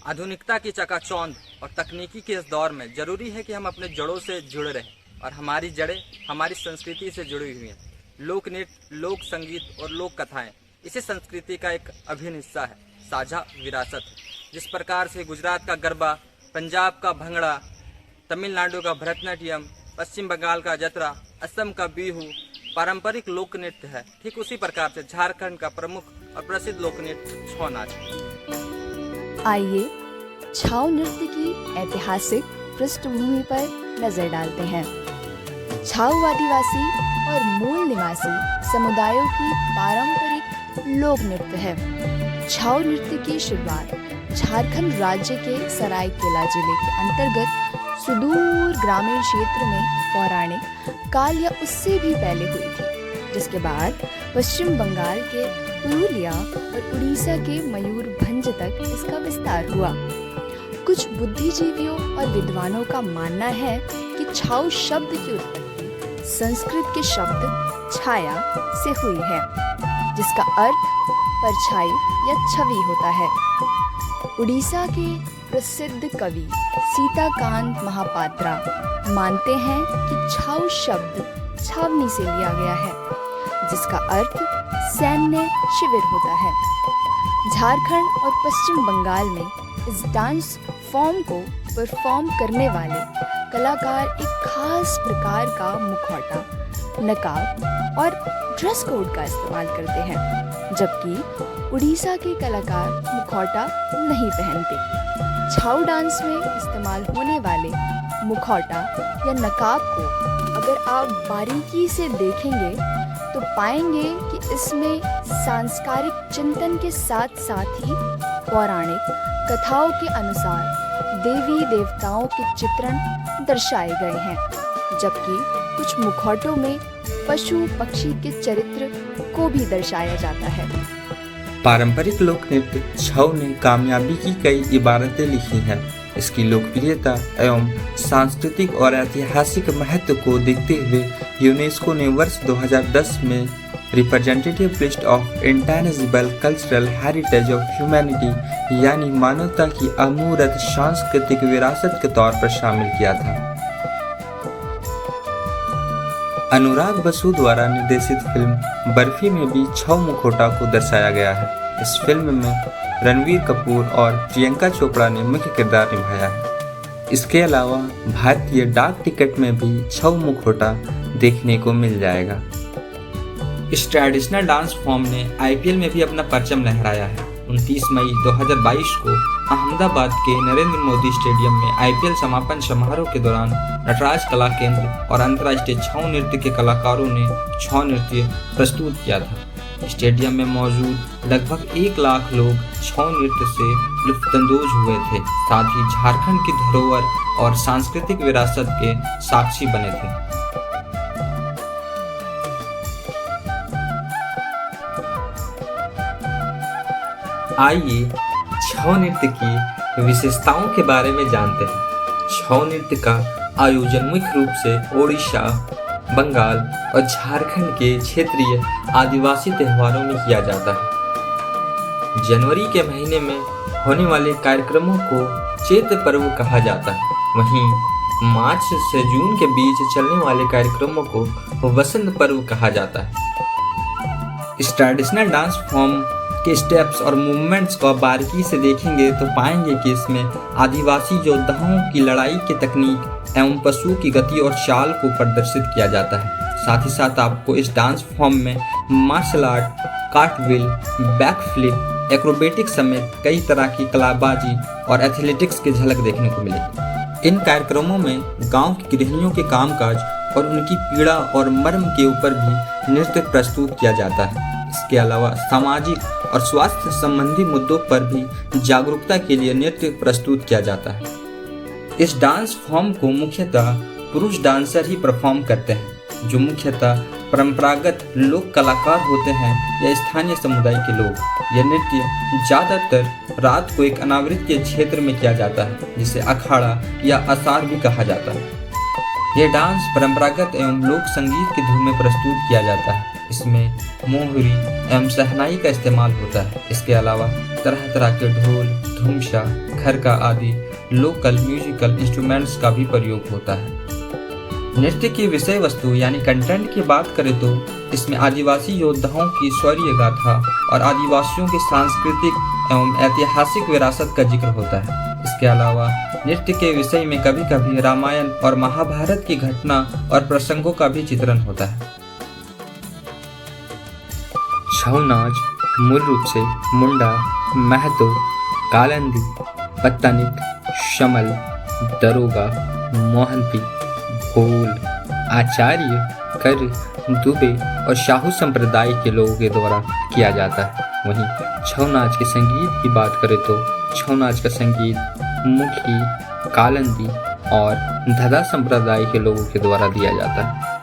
आधुनिकता की चकाचौंध और तकनीकी के इस दौर में जरूरी है कि हम अपने जड़ों से जुड़े रहें और हमारी जड़ें हमारी संस्कृति से जुड़ी हुई हैं। लोक नृत्य, लोक संगीत और लोक कथाएं इसी संस्कृति का एक अभिन्न हिस्सा है, साझा विरासत है। जिस प्रकार से गुजरात का गरबा, पंजाब का भंगड़ा, तमिलनाडु का भरतनाट्यम, पश्चिम बंगाल का जतरा, असम का बिहू पारंपरिक लोक नृत्य है, ठीक उसी प्रकार से झारखंड का प्रमुख और प्रसिद्ध लोक नृत्य छौ नाच है। आइए छाऊ नृत्य की ऐतिहासिक पृष्ठभूमि पर नजर डालते हैं। छाऊ आदिवासी और मूल निवासी समुदायों की पारंपरिक लोक नृत्य है। छाऊ नृत्य की शुरुआत झारखंड राज्य के सरायकेला जिले के अंतर्गत सुदूर ग्रामीण क्षेत्र में पौराणिक काल या उससे भी पहले हुई थी, जिसके बाद पश्चिम बंगाल के पुरुलिया और उड़ीसा के मयूरभंज तक इसका विस्तार हुआ। कुछ बुद्धिजीवियों और विद्वानों का मानना है कि छाऊ शब्द की उत्पत्ति संस्कृत के शब्द छाया से हुई है, जिसका अर्थ परछाई या छवि होता है। उड़ीसा के प्रसिद्ध कवि सीताकांत महापात्रा मानते हैं कि छाऊ शब्द छावनी से लिया गया है, जिसका अर्थ सैन्य शिविर होता है। झारखंड और पश्चिम बंगाल में इस डांस फॉर्म को परफॉर्म करने वाले कलाकार एक खास प्रकार का मुखौटा, नकाब और ड्रेस कोड का इस्तेमाल करते हैं, जबकि उड़ीसा के कलाकार मुखौटा नहीं पहनते। छाऊ डांस में इस्तेमाल होने वाले मुखौटा या नकाब को अगर आप बारीकी से देखेंगे तो पाएंगे कि इसमें सांस्कृतिक चिंतन के साथ साथ ही पौराणिक कथाओं के अनुसार देवी देवताओं के चित्रण दर्शाए गए हैं, जबकि कुछ मुखौटों में पशु पक्षी के चरित्र को भी दर्शाया जाता है। पारंपरिक लोक नृत्य छऊ ने कामयाबी की कई इबारतें लिखी हैं। इसकी लोकप्रियता एवं सांस्कृतिक और ऐतिहासिक महत्व को देखते हुए यूनेस्को ने वर्ष 2010 में representative list of intangible cultural heritage of humanity यानी मानवता की अमूर्त सांस्कृतिक विरासत के तौर पर शामिल किया था। अनुराग बसु द्वारा निर्देशित फिल्म बर्फी में भी छऊ मुखौटा को दर्शाया गया है। इस फिल्म में रणवीर कपूर और प्रियंका चोपड़ा ने मुख्य किरदार निभाया है। इसके अलावा भारतीय डाक टिकट में भी छऊ मुखौटा देखने को मिल जाएगा। इस ट्रेडिशनल डांस फॉर्म ने आईपीएल में भी अपना परचम लहराया है। 29 मई 2022 को अहमदाबाद के नरेंद्र मोदी स्टेडियम में आईपीएल समापन समारोह के दौरान नटराज कला केंद्र और अंतर्राष्ट्रीय छऊ नृत्य के कलाकारों ने छऊ नृत्य प्रस्तुत किया था। स्टेडियम में मौजूद लगभग 1 लाख लोग छऊ नृत्य से लुत्फानंदोज हुए थे, साथ ही झारखंड की धरोहर और सांस्कृतिक विरासत के साक्षी बने थे। आइए छऊ नृत्य की विशेषताओं के बारे में जानते हैं। छऊ नृत्य का आयोजन मुख्य रूप से ओडिशा, बंगाल और झारखंड के क्षेत्रीय आदिवासी त्योहारों में किया जाता है। जनवरी के महीने में होने वाले कार्यक्रमों को चैत्र पर्व कहा जाता है। वहीं मार्च से जून के बीच चलने वाले कार्यक्रमों को वसंत पर्व कहा जाता है। इस ट्रेडिशनल डांस फॉर्म के स्टेप्स और मूवमेंट्स को बारीकी से देखेंगे तो पाएंगे कि इसमें आदिवासी योद्धाओं की लड़ाई की तकनीक एवं पशु की गति और चाल को प्रदर्शित किया जाता है। साथ ही साथ आपको इस डांस फॉर्म में मार्शल आर्ट, कार्टविल, बैकफ्लिप, एक्रोबेटिक्स समेत कई तरह की कलाबाजी और एथलेटिक्स की झलक देखने को मिलेगी। इन कार्यक्रमों में गांव की गृहिणियों के कामकाज और उनकी पीड़ा और मर्म के ऊपर भी नृत्य प्रस्तुत किया जाता है। इसके अलावा सामाजिक और स्वास्थ्य संबंधी मुद्दों पर भी जागरूकता के लिए नृत्य प्रस्तुत किया जाता है। इस डांस फॉर्म को मुख्यतः पुरुष डांसर ही परफॉर्म करते हैं, जो मुख्यतः परंपरागत लोक कलाकार होते हैं या स्थानीय समुदाय के लोग। यह नृत्य ज़्यादातर रात को एक अनावृत क्षेत्र में किया जाता है जिसे अखाड़ा या असार भी कहा जाता है। यह डांस परंपरागत एवं लोक संगीत की धुन में प्रस्तुत किया जाता है। इसमें मोहरी एवं शहनाई का इस्तेमाल होता है। इसके अलावा तरह तरह के ढोल, धुमशा, खरका आदि लोकल म्यूजिकल इंस्ट्रूमेंट्स का भी प्रयोग होता है। नृत्य की विषय वस्तु यानी कंटेंट की बात करें तो इसमें आदिवासी योद्धाओं की शौर्य गाथा और आदिवासियों की सांस्कृतिक एवं ऐतिहासिक विरासत का जिक्र होता है। इसके अलावा नृत्य के विषय में कभी कभी रामायण और महाभारत की घटना और प्रसंगों का भी चित्रण होता है। छऊ नाच मूल रूप से मुंडा, महतो, कालंदी, पत्तनिक, शमल, दरोगा, मोहंती, भोल, आचार्य, कर, दुबे और शाहू संप्रदाय के लोगों के द्वारा किया जाता है। वहीं छऊ नाच के संगीत की बात करें तो छऊ नाच का संगीत मुखी, कालंदी और धदा संप्रदाय के लोगों के द्वारा दिया जाता है।